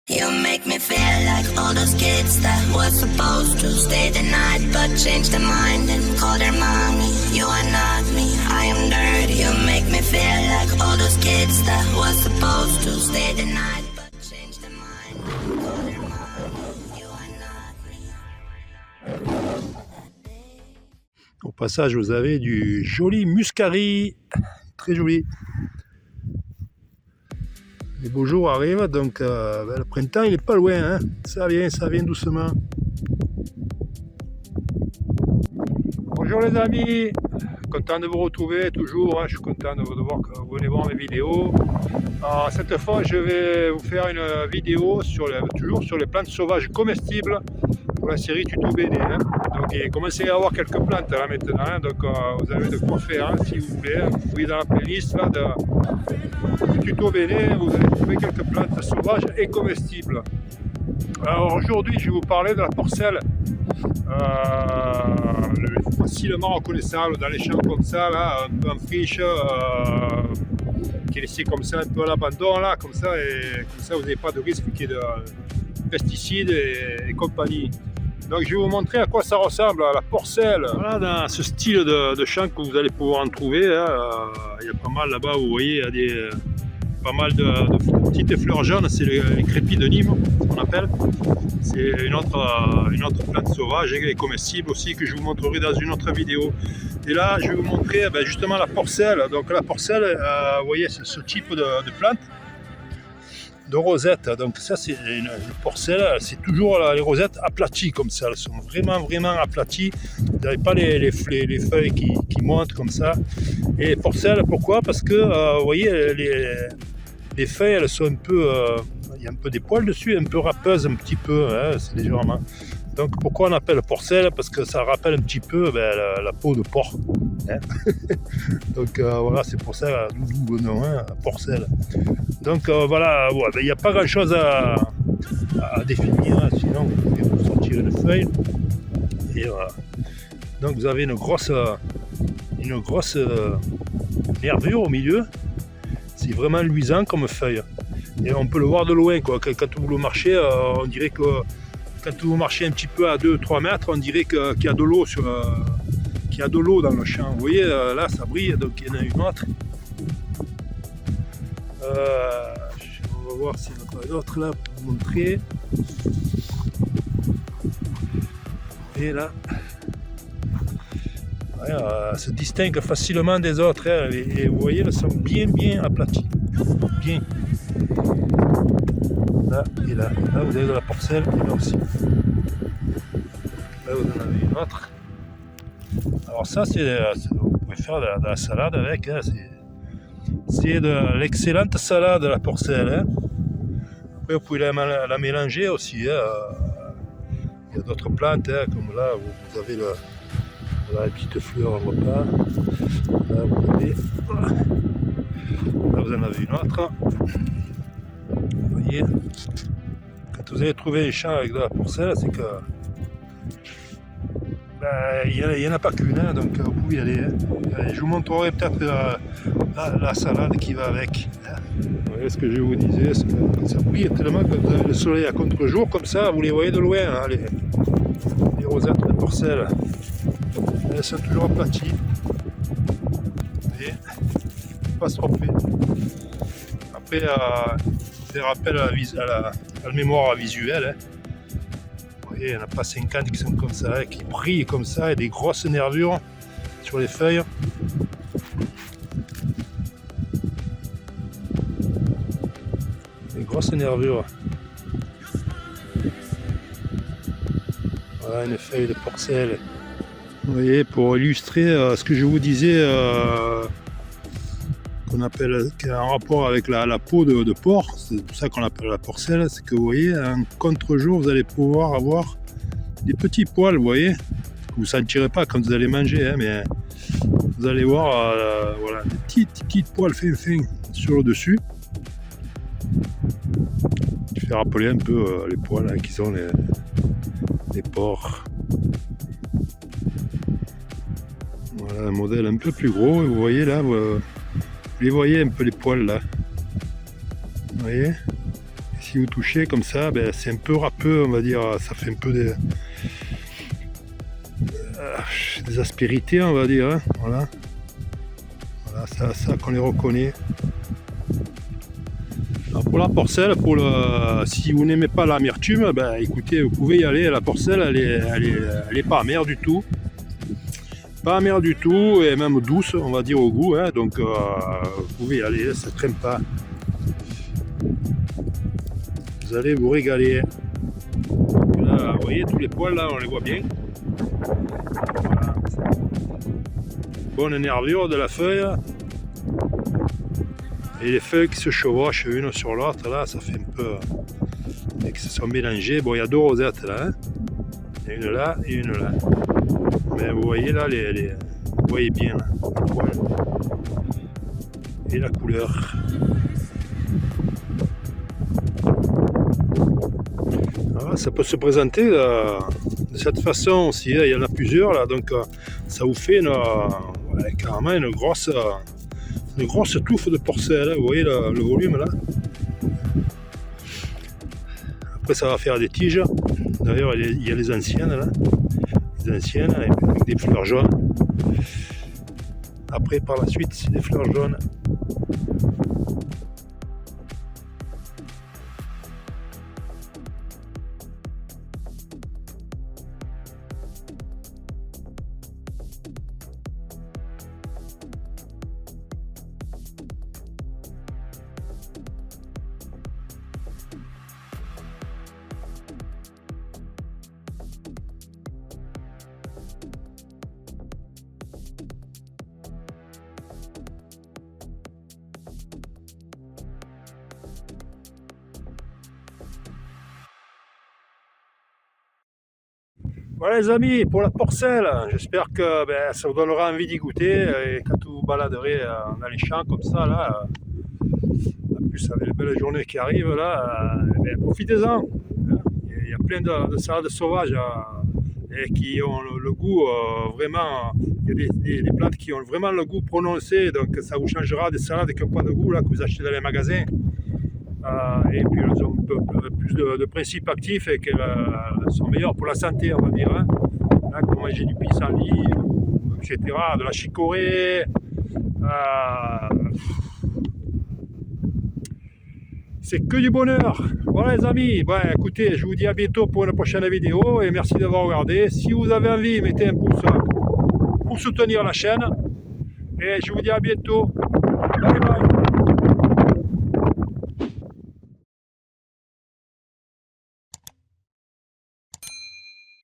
You make me feel like all those kids that were supposed to stay the night but changed their mind and call their mommy. You are not me, I am dirty. You make me feel like all those kids that were supposed to stay the night but changed their mind and call their mommy. You are not me. Au passage, vous avez du joli muscari, très joli. Les beaux jours arrivent, donc le printemps il est pas loin, hein. Ça vient doucement. Bonjour les amis, content de vous retrouver toujours, hein. Je suis content de voir que vous venez voir mes vidéos. Alors, cette fois je vais vous faire une vidéo toujours sur les plantes sauvages comestibles pour la série Tuto BD, hein. Donc il commence à y avoir quelques plantes là maintenant, hein. Donc vous avez de quoi faire, hein, si vous voulez. Vous fouillez dans la playlist là, de Tuto BD, vous allez trouver quelques plantes sauvages et comestibles. Alors aujourd'hui je vais vous parler de la porcelle, facilement reconnaissable dans les champs comme ça, là, un peu en friche, qui est laissé comme ça un peu à l'abandon là, comme ça, et comme ça vous n'avez pas de risque qu'il y ait de pesticides et compagnie. Donc je vais vous montrer à quoi ça ressemble, la porcelle. Voilà, dans ce style de champ que vous allez pouvoir en trouver, hein. Il y a pas mal là-bas, vous voyez, il y a pas mal de petites fleurs jaunes, c'est les crépis de Nîmes, qu'on appelle. C'est une autre plante sauvage et comestible aussi, que je vous montrerai dans une autre vidéo. Et là, je vais vous montrer justement la porcelle. Donc la porcelle, vous voyez, c'est ce type de plante, de rosette. Donc ça, c'est une porcelle, c'est toujours les rosettes aplaties comme ça. Elles sont vraiment aplaties. Vous n'avez pas les feuilles qui montent comme ça. Et porcelle, pourquoi? Parce que vous voyez, les feuilles, elles sont un peu, il y a un peu des poils dessus, un peu râpeuses un petit peu, hein, c'est légèrement. Donc pourquoi on appelle porcelle? Parce que ça rappelle un petit peu la peau de porc, hein. Donc voilà, c'est pour ça d'où le nom, hein, porcelle. Donc voilà, il n'y a pas grand chose à définir, hein, sinon vous pouvez vous sortir une feuille. Et voilà. Donc vous avez une grosse nervure au milieu. C'est vraiment luisant comme feuille. Et on peut le voir de loin, quoi. Quand vous le marchez, on dirait que quand vous marchez un petit peu à 2-3 mètres, on dirait qu'il y a de l'eau qu'il y a de l'eau dans le champ. Vous voyez, là ça brille, donc il y en a une autre. On va voir s'il y en a d'autres là pour vous montrer. Et là, ouais, elle se distingue facilement des autres, hein, et vous voyez, elles sont bien aplaties. Bien. Là et là. Là vous avez de la porcelle et là aussi. Là vous en avez une autre. Alors ça, vous pouvez faire de la salade avec, hein, c'est de l'excellente salade, la porcelle, hein. Après vous pouvez la mélanger aussi, hein. Il y a d'autres plantes, hein, comme là vous avez la petite fleur en repas. Là vous en avez une autre. Vous voyez, quand vous allez trouver un champ avec de la porcelle, c'est que il n'y en a pas qu'une, hein, donc vous pouvez y aller, hein. Je vous montrerai peut-être la salade qui va avec, hein. Vous voyez ce que je vous disais, ça brille tellement que vous avez le soleil à contre-jour, comme ça vous les voyez de loin, hein, les rosettes de porcelle. Elles sont toujours aplaties et pas se tromper. Après, ça rappelle à la mémoire visuelle, hein. Vous voyez, il n'y en a pas 50 qui sont comme ça, hein, qui brillent comme ça, et des grosses nervures sur les feuilles. Des grosses nervures. Voilà une feuille de porcelle. Vous voyez, pour illustrer ce que je vous disais, qui a un rapport avec la peau de porc, c'est pour ça qu'on l'appelle la porcelle, c'est que vous voyez, en contre-jour, vous allez pouvoir avoir des petits poils, vous voyez, que vous ne sentirez pas quand vous allez manger, hein, mais vous allez voir, voilà, des petites poils fins sur le dessus, qui fait rappeler un peu les poils, hein, qui sont les porcs. Voilà un modèle un peu plus gros, et vous voyez là, vous les voyez un peu les poils là. Vous voyez, si vous touchez comme ça, ben, c'est un peu râpeux, on va dire, ça fait un peu des aspérités, on va dire, hein. Voilà, ça qu'on les reconnaît. Alors pour la porcelle, si vous n'aimez pas l'amertume, ben, écoutez, vous pouvez y aller. La porcelle, elle est pas amère du tout. Pas amère du tout, et même douce, on va dire, au goût, hein. Donc vous pouvez y aller, ça ne traîne pas. Vous allez vous régaler. Là, vous voyez, tous les poils, là, on les voit bien. Voilà. Bonne nervure de la feuille. Et les feuilles qui se chevauchent une sur l'autre, là, ça fait un peu... et qui se sont mélangées. Bon, il y a deux rosettes, là. Hein. Une là et une là. Mais vous voyez, là, vous voyez bien, là, les poils. Et la couleur. Alors, ça peut se présenter de cette façon aussi. Hein. Il y en a plusieurs, là. Donc, ça vous fait carrément une grosse touffe de porcelle, vous voyez le volume là. Après ça va faire des tiges. D'ailleurs il y a les anciennes là, avec des fleurs jaunes. Après par la suite c'est des fleurs jaunes. Voilà les amis, pour la porcelle, j'espère que ça vous donnera envie d'y goûter. Et quand vous vous baladerez dans les champs comme ça, là, en plus avec les belles journées qui arrivent, là, profitez-en. Il y a plein de salades sauvages et qui ont le goût vraiment. Il y a des plantes qui ont vraiment le goût prononcé, donc ça vous changera des salades qui n'ont pas de goût là, que vous achetez dans les magasins. Et puis elles ont un peu plus de principes actifs et qu'elles sont meilleures pour la santé, on va dire. Hein. Là, comme manger du pissenlit, etc., de la chicorée. C'est que du bonheur. Voilà les amis, écoutez, je vous dis à bientôt pour une prochaine vidéo et merci d'avoir regardé. Si vous avez envie, mettez un pouce pour soutenir la chaîne et je vous dis à bientôt. Bye bye.